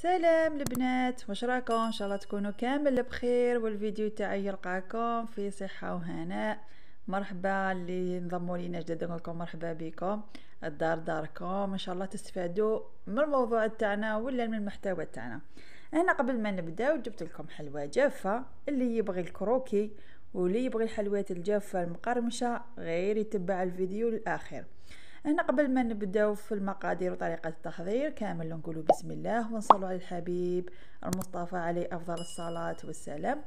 سلام البنات، واش راكم؟ ان شاء الله تكونوا كامل بخير، والفيديو تاعي يلقاكم في صحه وهناء. مرحبا اللي انضموا لينا جديد، نقول لكم مرحبا بكم. الدار داركم، ان شاء الله تستفادوا من الموضوع تاعنا ولا من المحتوى تاعنا. انا قبل ما نبداو جبت لكم حلوى جافه، اللي يبغي الكروكي واللي يبغي الحلويات الجافه المقرمشه غير يتبع الفيديو للاخر. هنا قبل ما نبداو في المقادير وطريقة التحضير كامل نقولوا بسم الله ونصلوا على الحبيب المصطفى عليه أفضل الصلاة والسلام.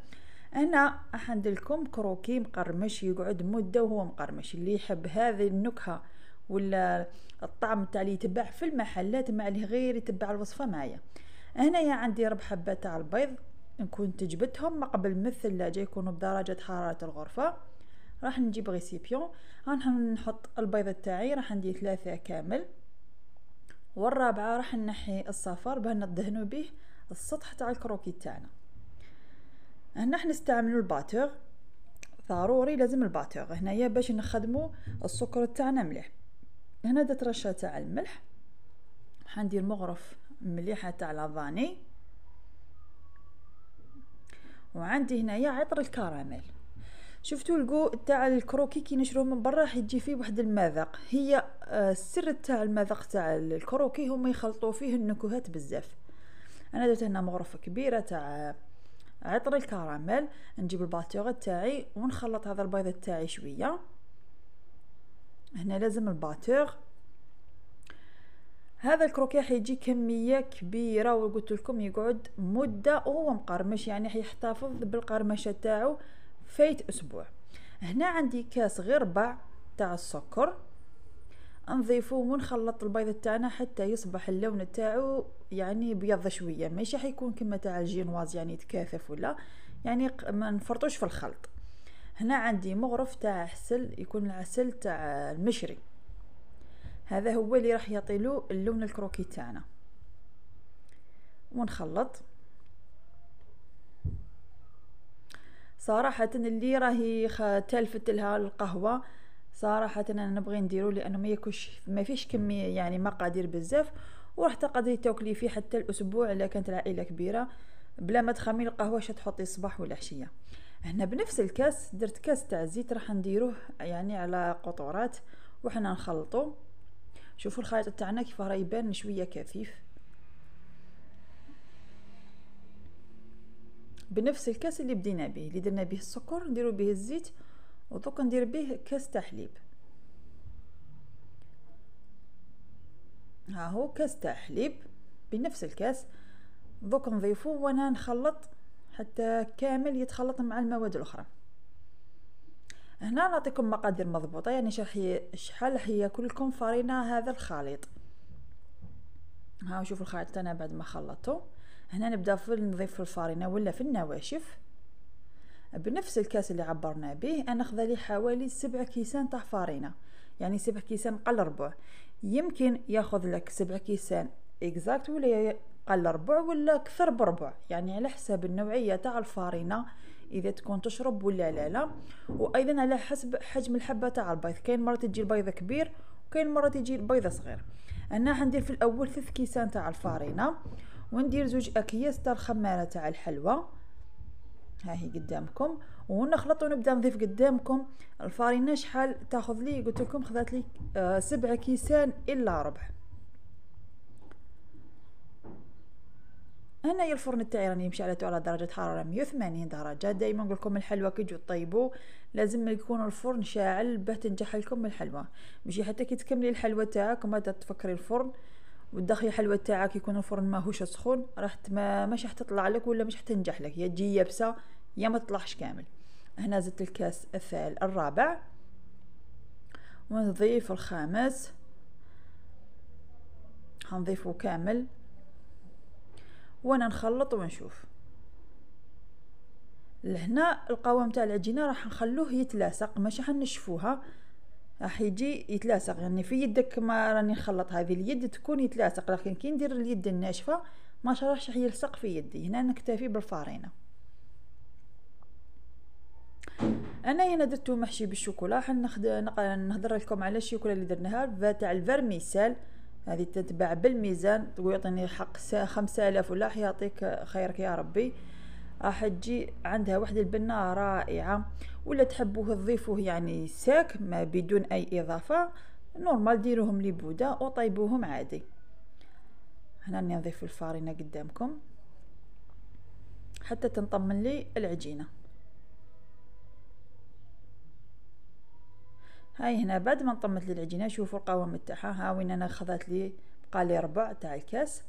هنا راح ندير لكم كروكي مقرمش يقعد مدة وهو مقرمش. اللي يحب هذه النكهة ولا الطعم تاع اللي يتبع في المحلات ما عليه غير يتبع الوصفة معايا. هنايا عندي 4 حبات تاع البيض، نكون تجبتهم ما قبل من الثلاجة يكونوا بدرجة حرارة الغرفة. راح نجيب ريسيبيون، راح نحط البيض تاعي، راح ندير 3 كامل، والرابعه راح نحي الصفر باه ندهنوا به السطح تاع الكروكي تاعنا. هنا راح نستعملوا الباتور، ضروري لازم الباتور هنايا باش نخدموا السكر تاعنا مليح. هنا درت رشه تاع الملح، راح ندير مغرف مليحه تاع لافاني، وعندي هنايا عطر الكراميل. شفتوا الكو تاع الكروكي كي نشروه من برا راح يجي فيه واحد المذاق، هي السر تاع المذاق تاع الكروكي هما يخلطوا فيه النكهات بزاف. انا درت هنا مغرفه كبيره تاع عطر الكراميل، نجيب الباتور تاعي ونخلط هذا البيض تاعي شويه. هنا لازم الباتور. هذا الكروكي راح يجي كميه كبيره وقلت لكم يقعد مده وهو مقرمش، يعني حيحتفظ بالقرمشه تاعو فايت اسبوع. هنا عندي كاس غربع تاع السكر، نضيفه ونخلط البيض تاعنا حتى يصبح اللون تاعو يعني بيض شويه، ماشي حيكون كما تاع الجينواز يعني يتكاثف ولا يعني ما نفرطوش في الخلط. هنا عندي مغرف تاع عسل، يكون العسل تاع المشري، هذا هو اللي راح يعطيلو اللون الكروكي تاعنا. ونخلط. صراحه اللي راهي تلفت لها القهوه صراحه انا نبغي نديرو، لانه ما فيش كميه يعني مقادير بزاف، وراح تقدري تاكلي فيه حتى الاسبوع الا كانت العائله كبيره بلا ما تخمي القهوه تحطي الصباح والعشيه. هنا بنفس الكاس درت كاس تاع زيت، راح نديروه يعني على قطورات وحنا نخلطو. شوفوا الخليط تاعنا كيف راه يبان شويه كثيف. بنفس الكاس اللي بدينا به اللي درنا به السكر نديرو به الزيت، ودوك ندير به كاس تاع حليب. ها هو كاس تاع حليب بنفس الكاس، دوك نضيفو وانا نخلط حتى كامل يتخلط مع المواد الاخرى. هنا نعطيكم مقادير مضبوطه، يعني شحال هي كلكم فرينه هذا الخليط. ها شوفوا الخليط تاعنا بعد ما خلطته. هنا نبدا نضيف الفرينه ولا في النواشف بنفس الكاس اللي عبرنا به. انا اخذ لي حوالي 7 كيسان تاع فرينه، يعني 7 كيسان قل ربع. يمكن ياخذ لك 7 كيسان اكزاكت ولا قل ربع ولا اكثر بربع، يعني على حسب النوعيه تاع الفرينه اذا تكون تشرب ولا لا، وايضا على حسب حجم الحبه تاع البيض. كاين مره تجي البيضه كبير وكاين مره تجي البيضه صغير. انا حندير في الاول 3 كيسان تاع الفرينه، وندير 2 اكياس تاع الخماره تاع الحلوى، ها هي قدامكم، ونخلط ونبدا نضيف قدامكم الفرينه. شحال تاخذ لي؟ قلت لكم خذات لي 7 كيسان الا ربع. انا الفرن تاعي راني يمشي على درجه حراره 180 درجه. دائما نقول لكم الحلوى كي تجوا طيبوا لازم يكون الفرن شاعل باه تنجح لكم الحلوى، ماشي حتى كي تكملي الحلوى تاعك وما تفكري الفرن وتدخلي الحلوى تاعك يكون الفرن ماهوش سخون، راح مش راح تطلع لك ولا مش راح تنجح لك، يا تجي يابسه يا ما تطلعش كامل. هنا زدت الكاس الرابع، ونضيف الخامس، هنضيفه كامل وانا نخلط ونشوف. لهنا القوام تاع العجينه راح نخلوه يتلاصق، ماشي حنشفوها، راح يجي يتلاصق يعني في يدك ما راني نخلط هذه اليد تكون يتلاصق، لكن كي ندير اليد الناشفه ما راحش يلصق في يدي. هنا نكتفي بالفرينه. انا هنا درتو محشي بالشوكولا، نهضر لكم على الشوكولا اللي درناها تاع الفرميسال. هذه تتباع بالميزان، تقول يعطيني حق 5000 ولا يعطيك خيرك يا ربي. راح تجي عندها واحدة البنة رائعة. ولا تحبوه تضيفوه يعني ساك ما بدون اي اضافة نورمال، ديروهم لي بودة وطيبوهم عادي. هنا نضيف الفارينة قدامكم حتى تنطمن لي العجينة. هاي هنا بعد ما انطمت لي العجينة شوفوا القوام تاعها. ها وين انا خذت لي بقى لي ربع تاع الكاس.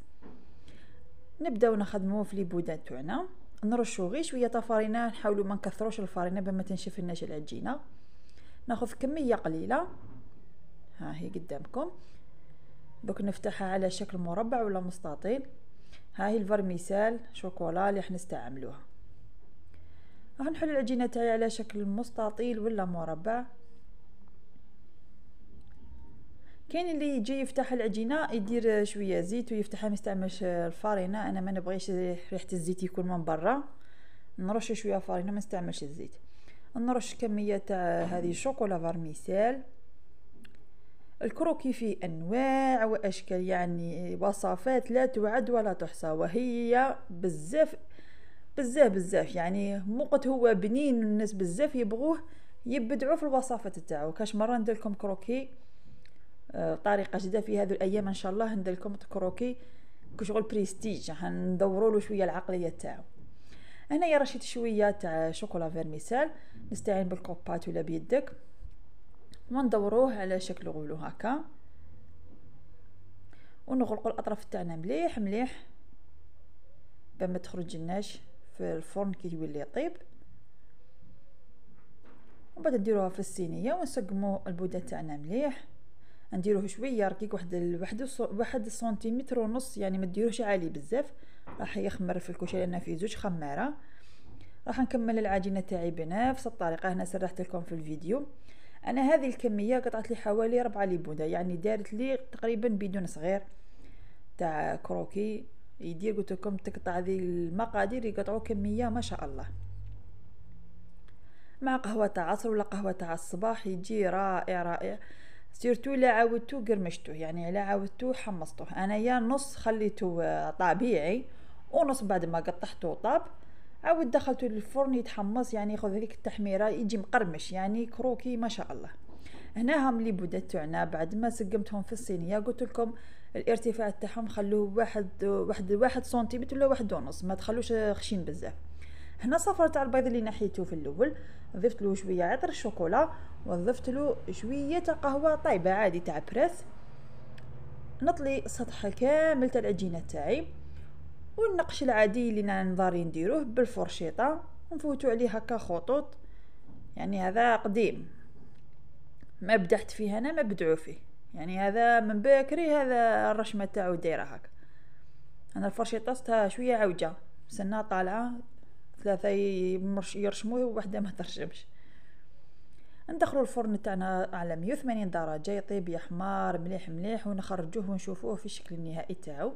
نبداو نخدموه في لي بودات تاعنا، نرشو غير شويه تاع فارينه، نحاولوا ما نكثروش الفارينه بما تنشف لناش العجينه. ناخذ كميه قليله. ها هي قدامكم. دوك نفتحها على شكل مربع ولا مستطيل. ها هي الفرميسال شوكولا اللي راح نستعملوها. راح نحل العجينه تاعي على شكل مستطيل ولا مربع. كاين اللي يجي يفتح العجينه يدير شويه زيت ويفتحها ما يستعملش الفارينه. انا ما نبغيش ريحه الزيت يكون من برا، نرش شويه فارينه ما نستعملش الزيت. نرش كميه تاع هذه الشوكولا فارميسيل. الكروكي فيه انواع واشكال يعني وصفات لا تعد ولا تحصى، وهي بزاف بزاف بزاف يعني موقت هو بنين الناس بزاف يبغوه يبدعوا في الوصفات تاعو. كاش مره ندير لكم كروكي طريقه جديده في هذه الايام ان شاء الله، ندير لكم كروكي كشغل بريستيج، ندوروا له شويه العقليه تاعو. هنايا رشيت شويه تاع شوكولا فيرميسال، نستعين بالكوبات ولا بيدك وندوروه على شكل غولو هكا، ونغلقوا الاطراف تاعنا مليح مليح بما تخرج لناش في الفرن كي يولي يطيب. وبعد نديروها في الصينيه ونسقموا البوده تاعنا مليح. نديروه شويه رقيق، واحد سنتيمتر ونص يعني ما ديروهش عالي بزاف، راح يخمر في الكوشه لان فيه زوج خماره. راح نكمل العجينه تاعي بنفس الطريقه. هنا سرحت لكم في الفيديو. انا هذه الكميه قطعت لي حوالي 4 ليبوده، يعني دارت لي تقريبا بدون صغير تاع كروكي يدير. قلت لكم تقطع هذه المقادير يقطعوا كميه ما شاء الله. مع قهوه تاع عصر ولا قهوه تاع الصباح يجي رائع رائع. سيرتو لا عاودتو قرمشتوه يعني لا عاودتو حمصتوه. انا يا نص خليته طبيعي ونص بعد ما قطعته طاب عاود دخلته للفرن يتحمص، يعني ياخذ هذيك التحميره يجي مقرمش يعني كروكي ما شاء الله. هنا هم لي بودات تاعنا بعد ما سقمتهم في الصينيه. قلت لكم الارتفاع تاعهم خلوه واحد سنتيمتر ولا 1.5، ما تخلوش خشين بزاف. هنا صفر تاع البيض اللي نحيته في الاول ضفت له شويه عطر الشوكولا وضفت له شويه تاع قهوه طيبه عادي تاع بريس. نطلي السطح كامل تاع العجينه تاعي، والنقش العادي اللي نضاري نديروه بالفرشيطه نفوتوا عليه هكا خطوط. يعني هذا قديم ما بدحت فيه، انا ما بدعو فيه يعني هذا من بكري. هذا الرشمه تاعو دايره هكا. انا الفرشيطه شويه عوجه سنه طالعه، 3 يرشموه وواحده ما ترشمش. ندخلوا الفرن تاعنا على 180 درجه يطيب يحمر مليح مليح، ونخرجوه ونشوفوه في الشكل النهائي تاعو.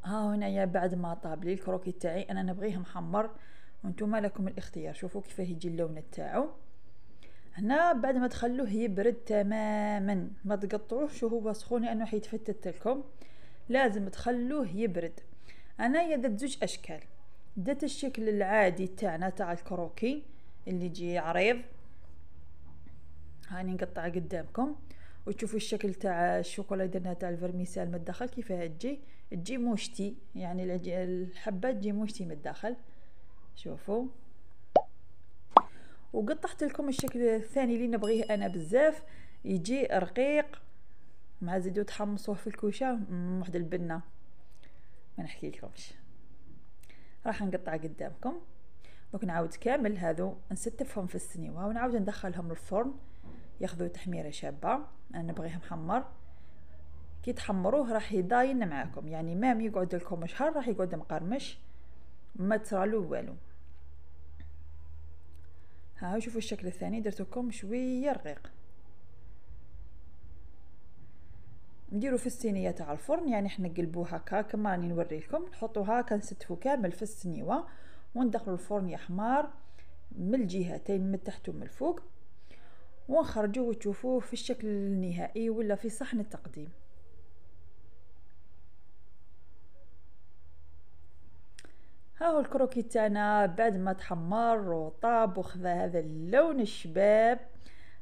ها هنايا بعد ما طاب لي الكروكي تاعي انا نبغيه محمر، وانتم لكم الاختيار. شوفوا كيف يجي اللون تاعو. هنا بعد ما تخلوه يبرد تماما ما تقطعوه هو سخون لانه حيتفتت لكم، لازم تخلوه يبرد. انا درت زوج اشكال. درت الشكل العادي تاعنا تاع الكروكي اللي يجي عريض، هاني نقطع قدامكم وتشوفوا الشكل تاع الشوكولا درنا تاع الفرميسال من الداخل كيفاه تجي موشتي، يعني الحبه تجي موشتي من الداخل. شوفوا. وقطعت لكم الشكل الثاني اللي نبغيه انا بزاف، يجي رقيق مع زيدو تحمصوه في الكوشه واحد البنه ما نحكي لكمش. راح نقطع قدامكم دوك نعاود كامل هذو نستفهم في السنيوه ونعاود ندخلهم للفرن ياخذوا تحميره شابه. انا نبغيه محمر. كي تحمروه راح يضاين معاكم، يعني ما يقعد لكم شهر راح يقعد مقرمش ما تصرالو والو. ها شوفوا الشكل الثاني درت لكم شويه رقيق. نديرو في الصينيه تاع الفرن، يعني احنا نقلبوه هكا كما راني نوري لكم، نحطوها هكا نستفو كامل في السنيوه وندخلوا الفرن يحمر من الجهتين من تحت ومن الفوق، ونخرجوه وتشوفوه في الشكل النهائي ولا في صحن التقديم. ها هو الكروكي تاعنا بعد ما تحمر وطاب وخذا هذا اللون الشباب.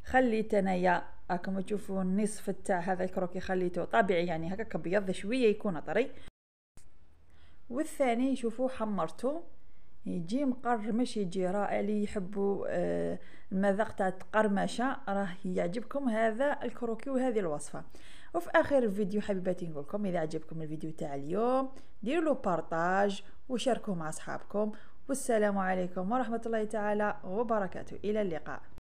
خليت انايا راكم تشوفوا النصف تاع هذا الكروكي خليته طبيعي، يعني هكاك ابيض شويه يكون طري. والثاني شوفوا حمرته يجي مقرمش، يجي رائع. اللي يحبوا المذاق تاع القرمشه راه يعجبكم هذا الكروكي وهذه الوصفه. وفي اخر الفيديو حبيباتي نقول لكم اذا عجبكم الفيديو تاع اليوم ديروا له بارطاج وشاركوه مع اصحابكم. والسلام عليكم ورحمه الله تعالى وبركاته، الى اللقاء.